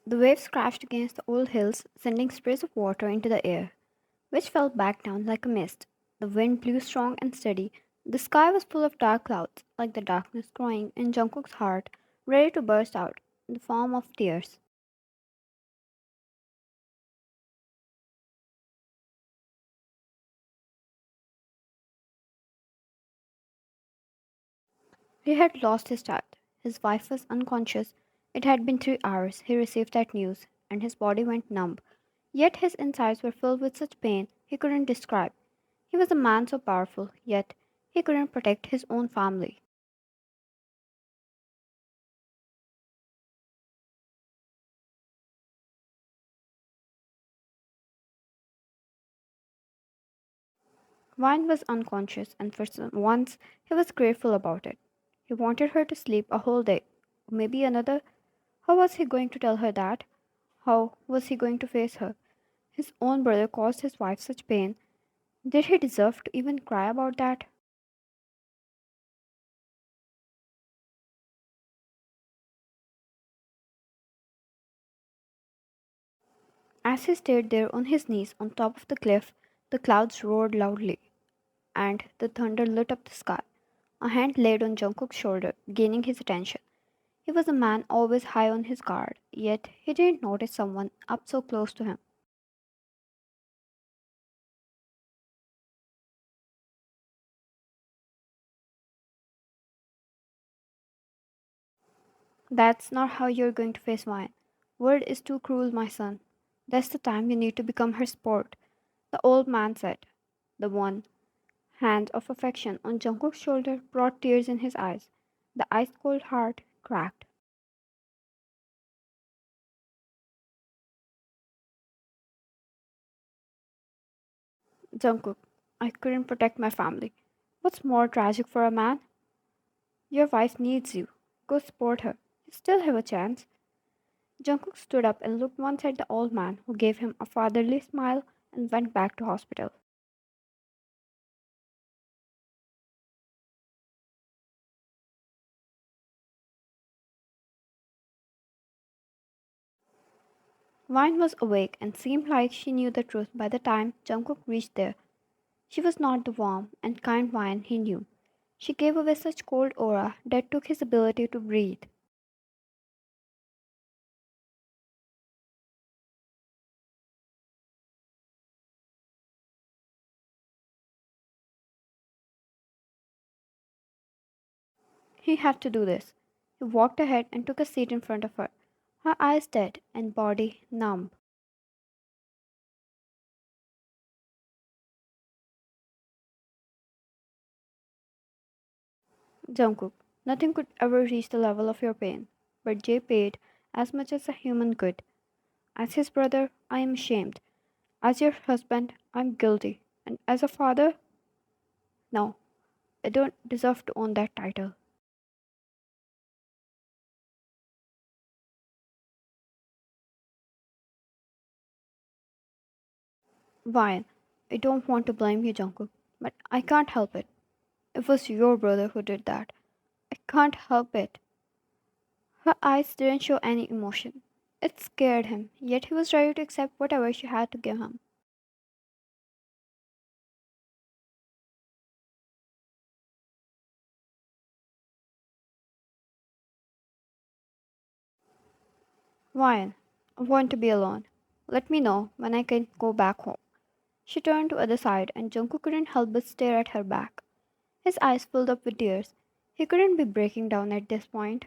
The waves crashed against the old hills, sending sprays of water into the air, which fell back down like a mist. The wind blew strong and steady. The sky was full of dark clouds, like the darkness growing in Jungkook's heart, ready to burst out in the form of tears. He had lost his child. His wife was unconscious. It had been 3 hours he received that news, and his body went numb. Yet his insides were filled with such pain he couldn't describe. He was a man so powerful, yet he couldn't protect his own family. Vine was unconscious, and for once he was grateful about it. He wanted her to sleep a whole day, or maybe another. How was he going to tell her that? How was he going to face her? His own brother caused his wife such pain. Did he deserve to even cry about that? As he stayed there on his knees on top of the cliff, the clouds roared loudly, and the thunder lit up the sky. A hand laid on Jungkook's shoulder, gaining his attention. He was a man always high on his guard, yet he didn't notice someone up so close to him. That's not how you're going to face mine. Word is too cruel, my son. That's the time you need to become her sport, the old man said. The one hand of affection on Jungkook's shoulder brought tears in his eyes. The ice cold heart cracked. Jungkook, I couldn't protect my family. What's more tragic for a man? Your wife needs you. Go support her. You still have a chance. Jungkook stood up and looked once at the old man, who gave him a fatherly smile and went back to hospital. Vine was awake and seemed like she knew the truth by the time Jungkook reached there. She was not the warm and kind Vine he knew. She gave away such cold aura that took his ability to breathe. He had to do this. He walked ahead and took a seat in front of her, her eyes dead and body numb. Jungkook, nothing could ever reach the level of your pain, but Jay paid as much as a human could. As his brother, I am ashamed. As your husband, I am guilty. And as a father, no, I don't deserve to own that title. Fine, I don't want to blame you, Jungkook, but I can't help it. It was your brother who did that. I can't help it. Her eyes didn't show any emotion. It scared him, yet he was ready to accept whatever she had to give him. Ryan, I want to be alone. Let me know when I can go back home. She turned to other side and Jungkook couldn't help but stare at her back. His eyes filled up with tears. He couldn't be breaking down at this point.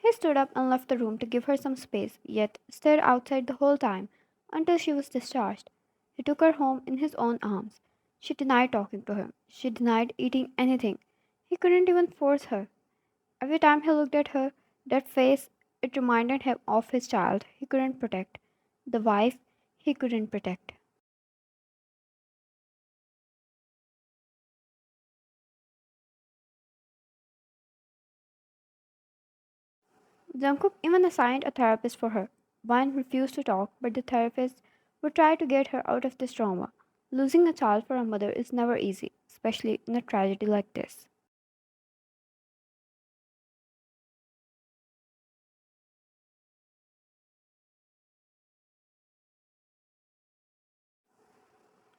He stood up and left the room to give her some space, yet stayed outside the whole time until she was discharged. He took her home in his own arms. She denied talking to him. She denied eating anything. He couldn't even force her. Every time he looked at her, that face, it reminded him of his child he couldn't protect, the wife he couldn't protect. Jungkook even assigned a therapist for her. Vine refused to talk, but the therapist would try to get her out of this trauma. Losing a child for a mother is never easy, especially in a tragedy like this.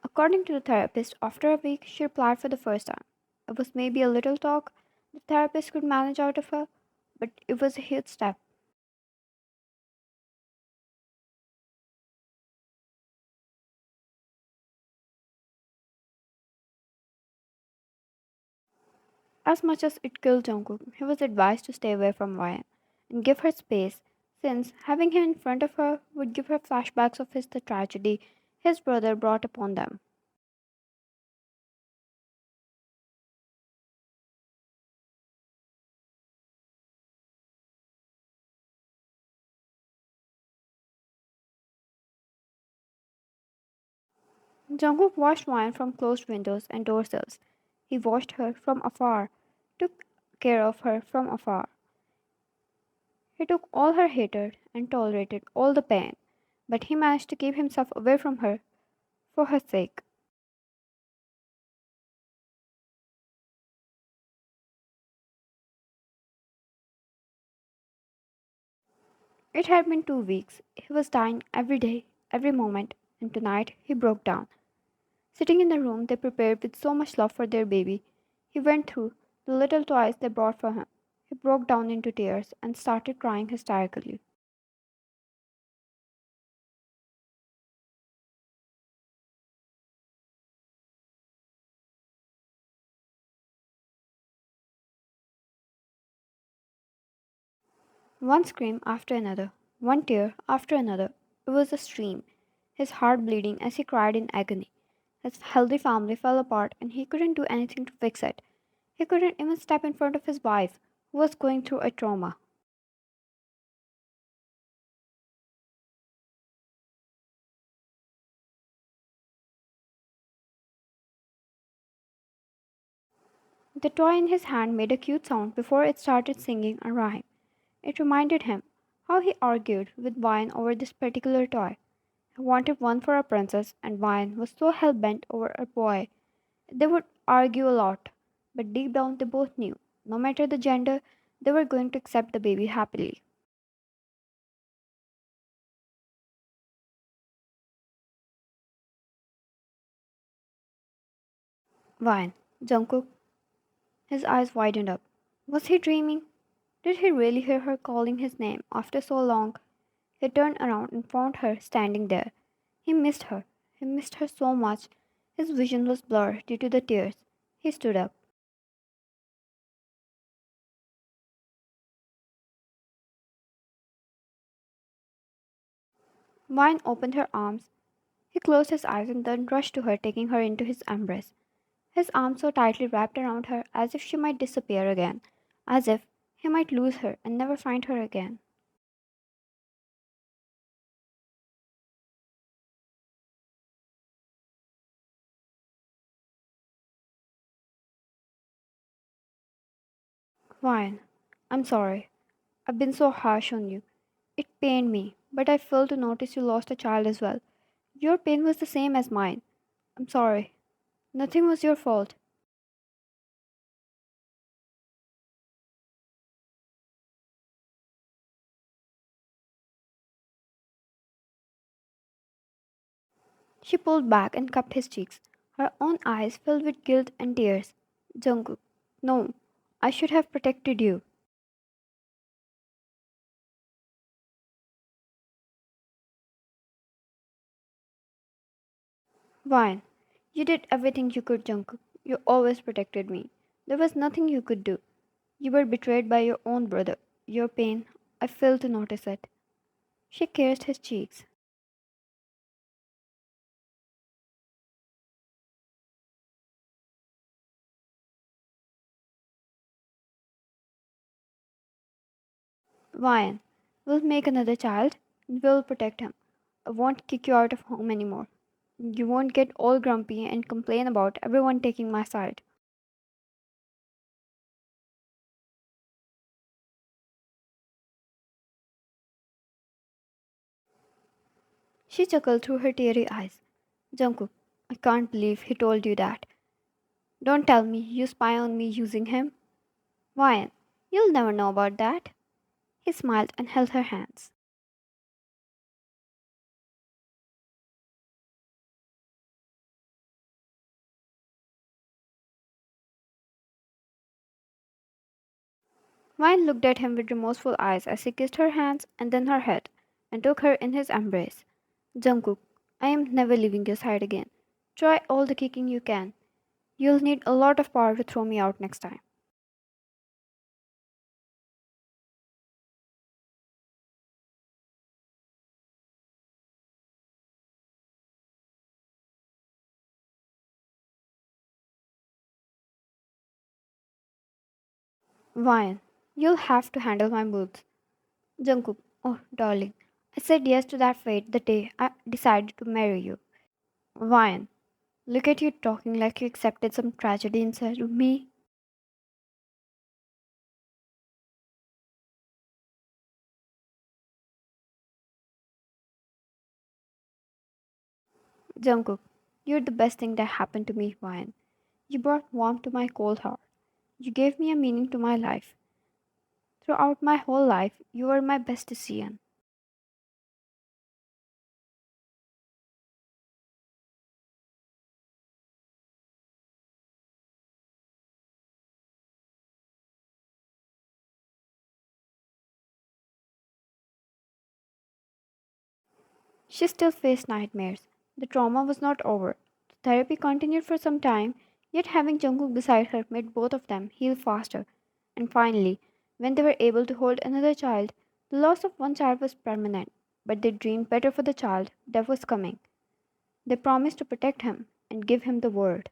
According to the therapist, after a week she replied for the first time. It was maybe a little talk the therapist could manage out of her, but it was a huge step. As much as it killed Jungkook, he was advised to stay away from Ryan and give her space, since having him in front of her would give her flashbacks of the tragedy his brother brought upon them. Jungkook watched Ryan from closed windows and door sills. He watched her from afar, took care of her from afar. He took all her hatred and tolerated all the pain, but he managed to keep himself away from her for her sake. It had been 2 weeks. He was dying every day, every moment, and tonight he broke down. Sitting in the room they prepared with so much love for their baby, he went through the little toys they brought for him. He broke down into tears and started crying hysterically. One scream after another, one tear after another. It was a stream, his heart bleeding as he cried in agony. His healthy family fell apart and he couldn't do anything to fix it. He couldn't even step in front of his wife, who was going through a trauma. The toy in his hand made a cute sound before it started singing a rhyme. It reminded him how he argued with Vine over this particular toy. He wanted one for a princess, and Vine was so hell bent over a boy. They would argue a lot, but deep down they both knew, no matter the gender, they were going to accept the baby happily. Vine, Jungkook, his eyes widened up. Was he dreaming? Did he really hear her calling his name after so long? He turned around and found her standing there. He missed her. He missed her so much. His vision was blurred due to the tears. He stood up. Vine opened her arms. He closed his eyes and then rushed to her, taking her into his embrace. His arms so tightly wrapped around her as if she might disappear again, as if he might lose her and never find her again. Vine, I'm sorry. I've been so harsh on you. It pained me, but I failed to notice you lost a child as well. Your pain was the same as mine. I'm sorry. Nothing was your fault. She pulled back and cupped his cheeks. Her own eyes filled with guilt and tears. Jungkook, no, I should have protected you. Vine, you did everything you could, Jungkook. You always protected me. There was nothing you could do. You were betrayed by your own brother. Your pain, I failed to notice it. She kissed his cheeks. Vine, we'll make another child and we'll protect him. I won't kick you out of home anymore. You won't get all grumpy and complain about everyone taking my side. She chuckled through her teary eyes. Jungkook, I can't believe he told you that. Don't tell me you spy on me using him. Why? You'll never know about that. He smiled and held her hands. Vine looked at him with remorseful eyes as he kissed her hands and then her head and took her in his embrace. Jungkook, I am never leaving your side again. Try all the kicking you can. You'll need a lot of power to throw me out next time. Vine, you'll have to handle my moods. Jungkook, oh darling, I said yes to that fate the day I decided to marry you. Vine, look at you talking like you accepted some tragedy inside of me. Jungkook, you're the best thing that happened to me, Vine. You brought warmth to my cold heart. You gave me a meaning to my life. Throughout my whole life, you were my best decision. She still faced nightmares. The trauma was not over. The therapy continued for some time, yet having Jungkook beside her made both of them heal faster. And finally, when they were able to hold another child, the loss of one child was permanent, but they dreamed better for the child that was coming. They promised to protect him and give him the world.